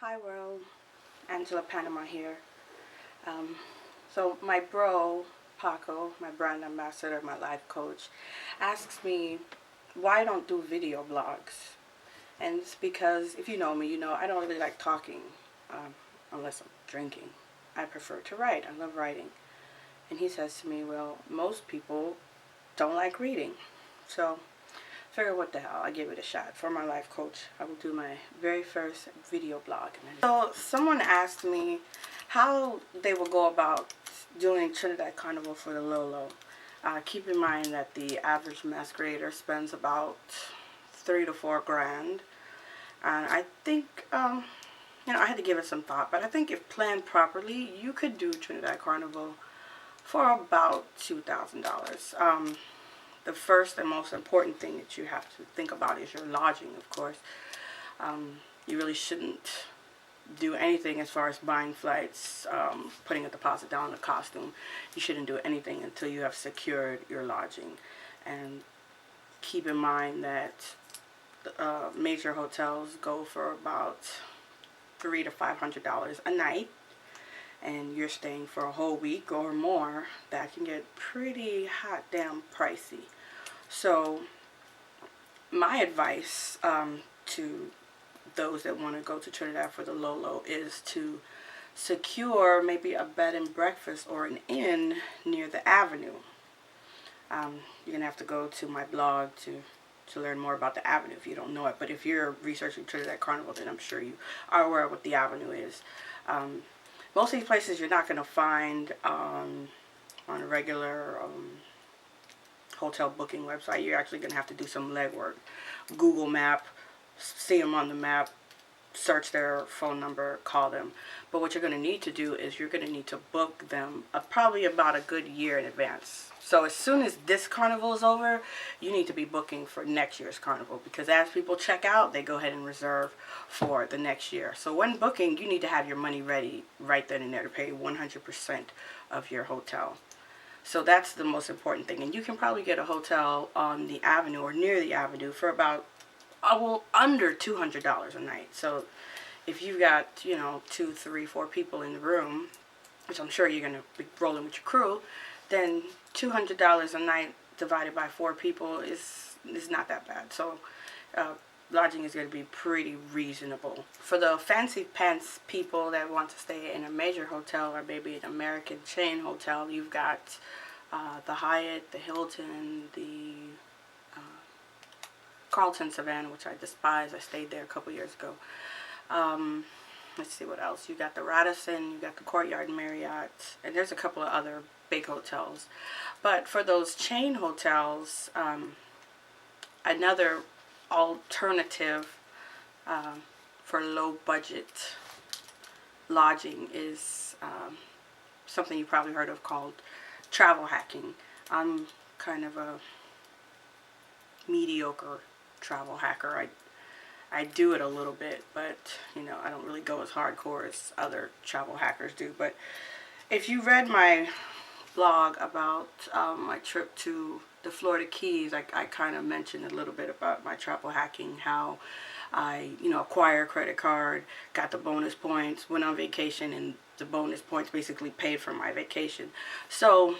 Hi world, Angela Panama here. So my bro, Paco, my brand ambassador, my life coach, asks me why I don't do video blogs. And it's because, if you know me, you know I don't really like talking unless I'm drinking. I prefer to write. I love writing. And he says to me, well, most people don't like reading. So figure what the hell, I give it a shot. For my life coach, I will do my very first video blog. So someone asked me how they will go about doing Trinidad Carnival for the Lolo. Keep in mind that the average masquerader spends about 3 to 4 grand. And I think, I had to give it some thought, but I think if planned properly, you could do Trinidad Carnival for about $2,000. The first and most important thing that you have to think about is your lodging, of course. You really shouldn't do anything as far as buying flights, putting a deposit down on the costume. You shouldn't do anything until you have secured your lodging. And keep in mind that major hotels go for about $300 to $500 a night. And you're staying for a whole week or more, that can get pretty hot damn pricey. So my advice to those that want to go to Trinidad for the Lolo is to secure maybe a bed and breakfast or an inn near the avenue. You're going to have to go to my blog to learn more about the avenue if you don't know it. But if you're researching Trinidad Carnival, then I'm sure you are aware of what the avenue is. Most of these places you're not going to find on a regular hotel booking website. You're actually going to have to do some legwork. Google map, see them on the map, search their phone number, call them. But what you're going to need to do is you're going to need to book them probably about a good year in advance. So as soon as this carnival is over, you need to be booking for next year's carnival, because as people check out, they go ahead and reserve for the next year. So when booking, you need to have your money ready right then and there to pay 100% of your hotel. So that's the most important thing. And you can probably get a hotel on the avenue or near the avenue for about under $200 a night. So if you've got 2, 3, 4 people in the room, which I'm sure you're going to be rolling with your crew, then $200 a night divided by 4 people is not that bad. So lodging is going to be pretty reasonable. For the fancy pants people that want to stay in a major hotel or maybe an American chain hotel, you've got the Hyatt, the Hilton, the Carlton Savannah, which I despise. I stayed there a couple years ago. Let's see what else. You got the Radisson, you got the Courtyard Marriott, and there's a couple of other big hotels. But for those chain hotels, another alternative for low budget lodging is something you probably heard of called travel hacking. I'm kind of a mediocre travel hacker. I do it a little bit, but I don't really go as hardcore as other travel hackers do. But if you read my blog about my trip to the Florida Keys, I kind of mentioned a little bit about my travel hacking, how I acquired a credit card, got the bonus points, went on vacation, and the bonus points basically paid for my vacation. So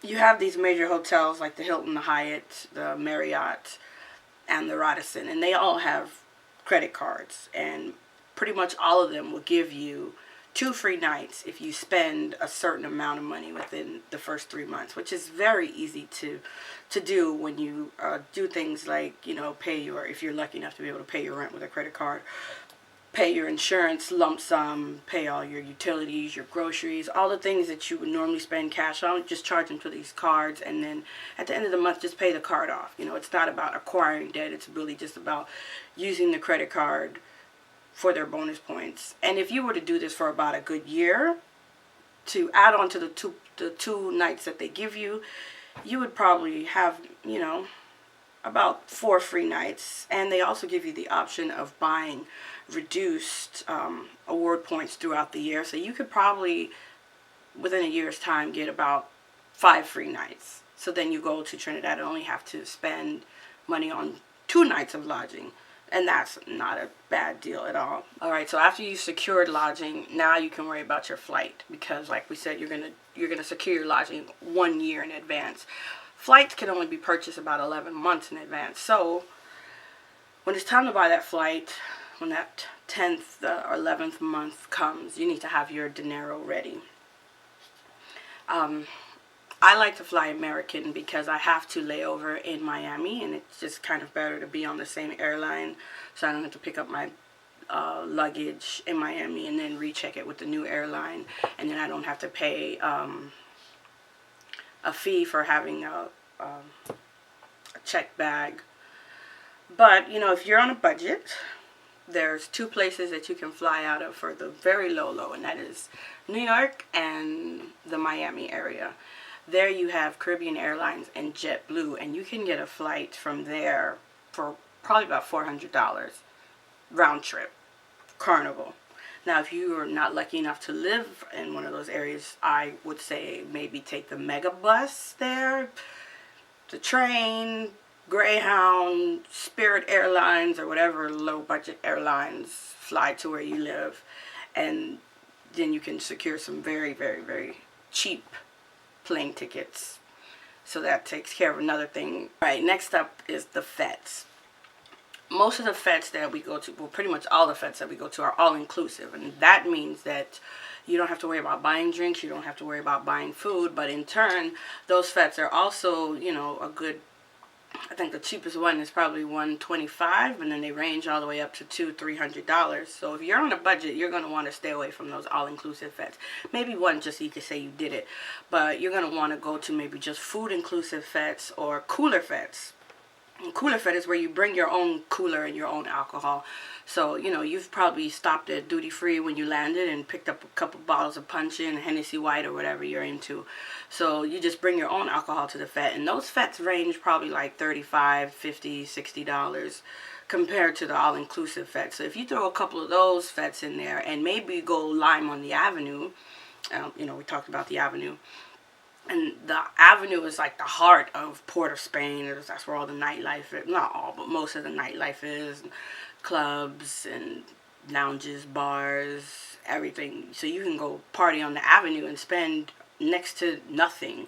you have these major hotels like the Hilton, the Hyatt, the Marriott, and the Radisson, and they all have credit cards, and pretty much all of them will give you 2 free nights if you spend a certain amount of money within the first 3 months, which is very easy to do when you do things like pay if you're lucky enough to be able to pay your rent with a credit card, pay your insurance lump sum, pay all your utilities, your groceries, all the things that you would normally spend cash on. Just charge them to these cards, and then at the end of the month just pay the card off. It's not about acquiring debt, it's really just about using the credit card for their bonus points. And if you were to do this for about a good year, to add on to the two nights that they give you, you would probably have about 4 free nights. And they also give you the option of buying reduced award points throughout the year, so you could probably within a year's time get about 5 free nights. So then you go to Trinidad and only have to spend money on 2 nights of lodging, And that's not a bad deal at all. Alright, so after you secured lodging, now you can worry about your flight, because like we said, you're gonna secure your lodging 1 year in advance. Flights can only be purchased about 11 months in advance. So when it's time to buy that flight, when that 10th or 11th month comes, you need to have your dinero ready. I like to fly American because I have to lay over in Miami, and it's just kind of better to be on the same airline, so I don't have to pick up my luggage in Miami and then recheck it with the new airline, and then I don't have to pay a fee for having a checked bag. But you know, if you're on a budget, there's 2 places that you can fly out of for the very low, and that is New York and the Miami area. There you have Caribbean Airlines and JetBlue, and you can get a flight from there for probably about $400 round trip, Carnival. Now, if you are not lucky enough to live in one of those areas, I would say maybe take the mega bus there, the train, Greyhound, Spirit Airlines, or whatever low budget airlines fly to where you live, and then you can secure some very, very, very cheap plane tickets. So that takes care of another thing. Right, next up is the fets. Most of the fets that we go to, well, pretty much all the fets that we go to are all inclusive, and that means that you don't have to worry about buying drinks, you don't have to worry about buying food, but in turn, those fets are also, you know, a good, I think the cheapest one is probably $125, and then they range all the way up to $200-300. So if you're on a budget, you're going to want to stay away from those all-inclusive fets. Maybe one just so you can say you did it, but you're going to want to go to maybe just food-inclusive fets or cooler fets. And cooler fet is where you bring your own cooler and your own alcohol. So, you know, you've probably stopped at duty free when you landed and picked up a couple bottles of punch-in, Hennessy White, or whatever you're into. So you just bring your own alcohol to the fet, and those fets range probably like $35, $50, $60 compared to the all-inclusive fet. So if you throw a couple of those fets in there and maybe go Lime on the Avenue, you know, we talked about the Avenue. And the Avenue is like the heart of Port of Spain. That's where all the nightlife is. Not all, but most of the nightlife is. Clubs and lounges, bars, everything. So you can go party on the Avenue and spend next to nothing.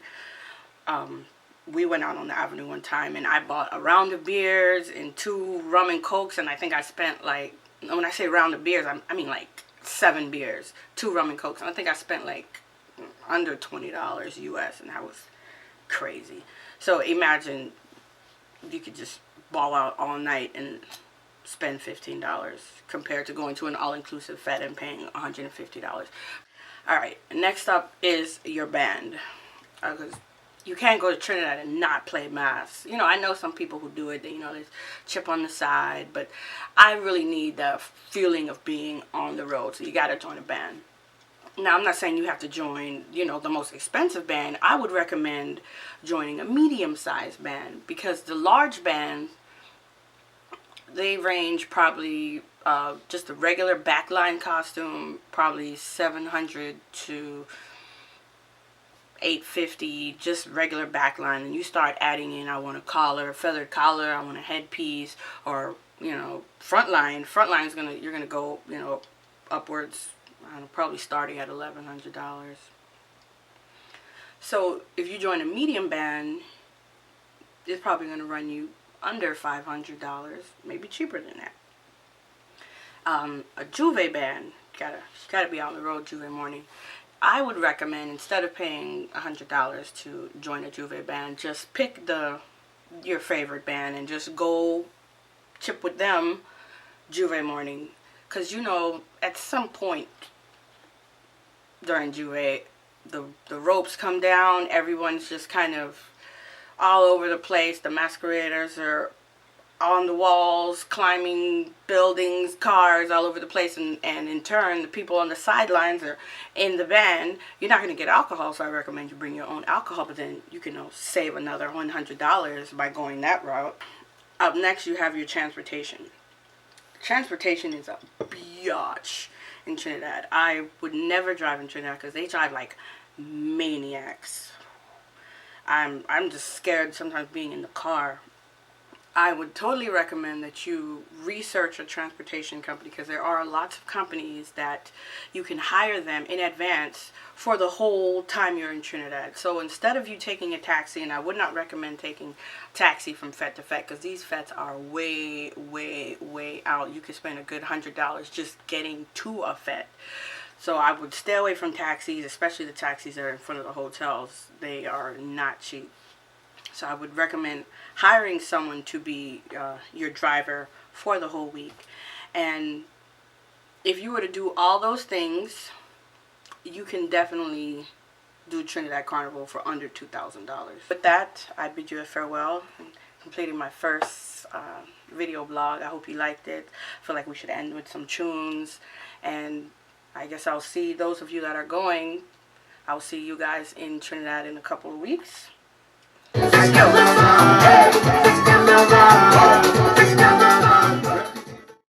We went out on the Avenue one time, and I bought a round of beers and 2 rum and cokes, and I think I spent like, when I say round of beers, I mean like 7 beers, 2 rum and cokes, and I think I spent like under $20 US, and that was crazy. So imagine you could just ball out all night and spend $15 compared to going to an all-inclusive fet and paying $150. Alright, next up is your band, because you can't go to Trinidad and not play mass. You know, I know some people who do it, you know, they chip on the side, but I really need the feeling of being on the road, so you gotta join a band. Now, I'm not saying you have to join, you know, the most expensive band. I would recommend joining a medium-sized band, because the large bands, they range probably, just a regular backline costume, probably $700 to $850, just regular backline. And you start adding in, I want a collar, a feathered collar, I want a headpiece, or, you know, frontline. Frontline's you're gonna go, you know, upwards. Probably starting at $1,100. So if you join a medium band, it's probably going to run you under $500, maybe cheaper than that. A Juve band, gotta be on the road Juve morning. I would recommend, instead of paying $100 to join a Juve band, just pick your favorite band and just go chip with them Juve morning. Because, you know, at some point during Juve, the ropes come down, everyone's just kind of all over the place. The masqueraders are on the walls, climbing buildings, cars, all over the place, and in turn, the people on the sidelines are in the band. You're not going to get alcohol, so I recommend you bring your own alcohol, but then you can save another $100 by going that route. Up next, you have your transportation. Transportation is a biatch in Trinidad. I would never drive in Trinidad because they drive like maniacs. I'm just scared sometimes being in the car. I would totally recommend that you research a transportation company, because there are lots of companies that you can hire them in advance for the whole time you're in Trinidad. So instead of you taking a taxi, and I would not recommend taking taxi from fete to fete, because these fetes are way, way, way out. You could spend a good $100 just getting to a fete. So I would stay away from taxis, especially the taxis that are in front of the hotels. They are not cheap. So I would recommend hiring someone to be your driver for the whole week. And if you were to do all those things, you can definitely do Trinidad Carnival for under $2,000. With that, I bid you a farewell. I'm completing my first video blog. I hope you liked it. I feel like we should end with some tunes. And I guess I'll see those of you that are going. I'll see you guys in Trinidad in a couple of weeks. Let's go.